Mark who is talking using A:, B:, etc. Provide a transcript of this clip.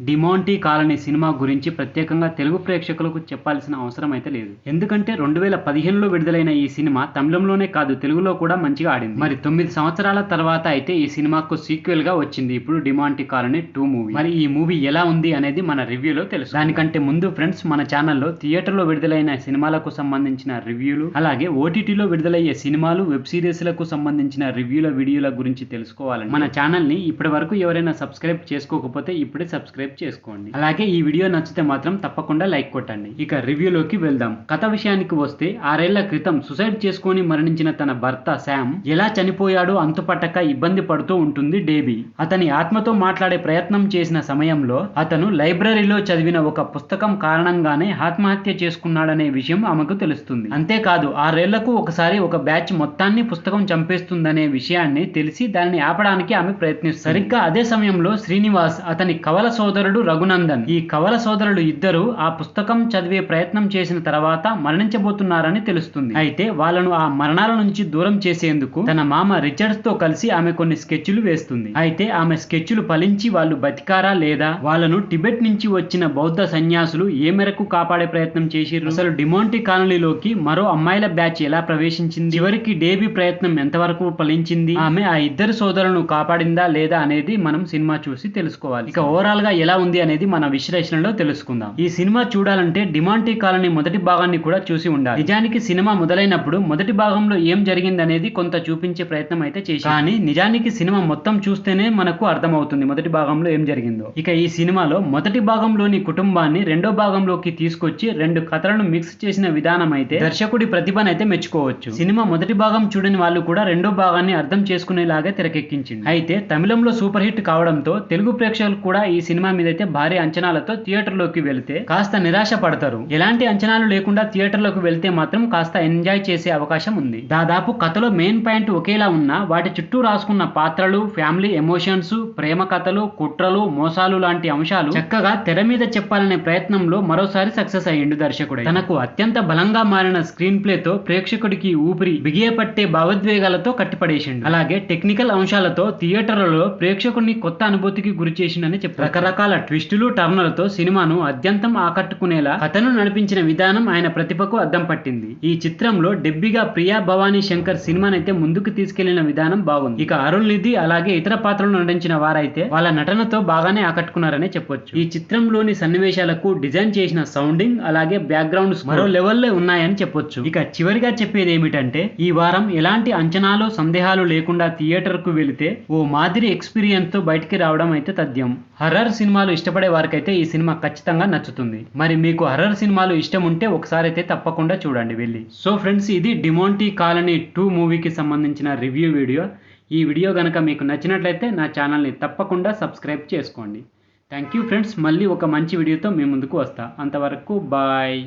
A: Demonte colony cinema గురించి ప్రత్యేకంగా తెలుగు ప్రేక్షకులకు చెప్పాల్సిన అవసరం అయితే లేదు. ఎందుకంటే 2015లో విడుదలైన ఈ సినిమా తమిళంలోనే కాదు తెలుగులో కూడా మంచిగా ఆడింది. మరి 9 సంవత్సరాల తర్వాత అయితే ఈ సినిమాకు సీక్వెల్ గా వచ్చింది ఇప్పుడు డిమాంటీ కాలనీ 2 మూవీ. మరి ఈ మూవీ ఎలా ఉంది అనేది మన రివ్యూలో తెలుసు. దానికంటే ముందు ఫ్రెండ్స్, మన ఛానల్లో థియేటర్లో విడుదలైన సినిమాలకు సంబంధించిన రివ్యూలు, అలాగే ఓటీటీలో విడుదలయ్యే సినిమాలు, వెబ్ సిరీస్లకు సంబంధించిన రివ్యూల వీడియోల గురించి తెలుసుకోవాలని మన ఛానల్ ని ఇప్పటి వరకు ఎవరైనా సబ్స్క్రైబ్ చేసుకోకపోతే ఇప్పుడే సబ్స్క్రైబ్ చేసుకోండి. అలాగే ఈ వీడియో నచ్చితే మాత్రం తప్పకుండా లైక్ కొట్టండి. ఇక రివ్యూలోకి వెళ్దాం. కథ విషయానికి వస్తే 6 ఏళ్ల క్రితం సుసైడ్ చేసుకొని మరణించిన తన భర్త శామ్ ఎలా చనిపోయాడో అంతుపట్టక ఇబ్బంది పడుతూ ఉంటుంది డేబీ. అతని ఆత్మతో మాట్లాడే ప్రయత్నం చేసిన సమయంలో అతను లైబ్రరీలో చదివిన ఒక పుస్తకం కారణంగానే ఆత్మహత్య చేసుకున్నాడనే విషయం ఆమెకు తెలుస్తుంది. అంతేకాదు 6 ఏళ్లకు ఒకసారి ఒక బ్యాచ్ మొత్తాన్ని పుస్తకం చంపేస్తుందనే విషయాన్ని తెలిసి దాన్ని ఆపడానికి ఆమె ప్రయత్నిస్తుంది. సరిగ్గా అదే సమయంలో శ్రీనివాస్, అతని కవల సోదరుడు రఘునందన్, ఈ కవల సోదరులు ఇద్దరు ఆ పుస్తకం చదివే ప్రయత్నం చేసిన తర్వాత మరణించబోతున్నారని తెలుస్తుంది. అయితే వాళ్ళను ఆ మరణాల నుంచి దూరం చేసేందుకు తన మామ రిచర్డ్స్ తో కలిసి ఆమె కొన్ని స్కెచ్లు వేస్తుంది. అయితే ఆమె స్కెచ్లు ఫలించి వాళ్ళు బతికారా లేదా, వాళ్ళను టిబెట్ నుంచి వచ్చిన బౌద్ధ సన్యాసులు ఏ మేరకు కాపాడే ప్రయత్నం చేసిర్రు, అసలు డిమాంటీ కాలనీలోకి మరో అమ్మాయిల బ్యాచ్ ఎలా ప్రవేశించింది, చివరికి డేబీ ప్రయత్నం ఎంతవరకు ఫలించింది, ఆమె ఆ ఇద్దరు సోదరులను కాపాడిందా లేదా అనేది మనం సినిమా చూసి తెలుసుకోవాలి. ఇక ఓవరాల్ గా ఎలా ఉంది అనేది మన విశ్లేషణలో తెలుసుకుందాం. ఈ సినిమా చూడాలంటే డిమాంటీ కాలనీ మొదటి భాగాన్ని కూడా చూసి ఉండాలి. నిజానికి సినిమా మొదలైనప్పుడు మొదటి భాగంలో ఏం జరిగింది అనేది కొంత చూపించే ప్రయత్నం అయితే చేశారు. కానీ నిజానికి సినిమా మొత్తం చూస్తేనే మనకు అర్థమవుతుంది మొదటి భాగంలో ఏం జరిగిందో. ఇక ఈ సినిమాలో మొదటి భాగంలోని కుటుంబాన్ని రెండో భాగంలోకి తీసుకొచ్చి 2 కథలను మిక్స్ చేసిన విధానం అయితే దర్శకుడి ప్రతిభనైతే మెచ్చుకోవచ్చు. సినిమా మొదటి భాగం చూడని వాళ్ళు కూడా రెండో భాగాన్ని అర్థం చేసుకునేలాగా తెరకెక్కించింది. అయితే తమిళంలో సూపర్ హిట్ కావడంతో తెలుగు ప్రేక్షకులు కూడా ఈ సినిమా మీద అయితే భారీ అంచనాలతో థియేటర్లోకి వెళితే కాస్త నిరాశ పడతారు. ఎలాంటి అంచనాలు లేకుండా థియేటర్లోకి వెళ్తే మాత్రం కాస్త ఎంజాయ్ చేసే అవకాశం ఉంది. దాదాపు కథలో మెయిన్ పాయింట్ ఒకేలా ఉన్నా వాటి చుట్టూ రాసుకున్న పాత్రలు, ఫ్యామిలీ ఎమోషన్స్, ప్రేమ కథలు, కుట్రలు, మోసాలు లాంటి అంశాలు చక్కగా తెర మీద చెప్పాలనే ప్రయత్నంలో మరోసారి సక్సెస్ అయ్యిండు దర్శకుడు. తనకు అత్యంత బలంగా మారిన స్క్రీన్ ప్లే తో ప్రేక్షకుడికి ఊపిరి బిగియపట్టే భావోద్వేగాలతో కట్టిపడేసిండు. అలాగే టెక్నికల్ అంశాలతో థియేటర్లలో ప్రేక్షకుడిని కొత్త అనుభూతికి గురి చేసిండని చెప్పారు. రకరకాల ట్విస్టులు, టర్నులతో సినిమాను అత్యంతం ఆకట్టుకునేలా కథను నడిపించిన విధానం ఆయన ప్రతిభకు అద్దం పట్టింది. ఈ చిత్రంలో డెబ్బీగా ప్రియా భవానీ శంకర్ సినిమానైతే ముందుకు తీసుకెళ్లిన విధానం బాగుంది. ఇక అరుణ్ నిధి అలాగే ఇతర పాత్రలు నటించిన వారైతే వాళ్ళ నటనతో బాగానే ఆకట్టుకున్నారనే చెప్పొచ్చు. ఈ చిత్రంలోని సన్నివేశాలకు డిజైన్ చేసిన సౌండింగ్ అలాగే బ్యాక్గ్రౌండ్స్ మరో లెవెల్లో ఉన్నాయని చెప్పొచ్చు. ఇక చివరిగా చెప్పేది ఏమిటంటే ఈ వారం ఎలాంటి అంచనాలు, సందేహాలు లేకుండా థియేటర్ కు వెళితే ఓ మాదిరి ఎక్స్పీరియన్స్ తో బయటికి రావడం అయితే తథ్యం. హర్రర్ సినిమాలు ఇష్టపడే వారికైతే ఈ సినిమా ఖచ్చితంగా నచ్చుతుంది. మరి మీకు హర్రర్ సినిమాలు ఇష్టం ఉంటే ఒకసారి అయితే తప్పకుండా చూడండి వెళ్ళి. సో ఫ్రెండ్స్, ఇది డిమాంటీ కాలనీ 2 మూవీకి సంబంధించిన రివ్యూ వీడియో. ఈ వీడియో కనుక మీకు నచ్చినట్లయితే నా ఛానల్ని తప్పకుండా సబ్స్క్రైబ్ చేసుకోండి. Thank you friends. మళ్ళీ ఒక మంచి వీడియోతో మీ ముందుకు వస్తా. అంతవరకు బాయ్.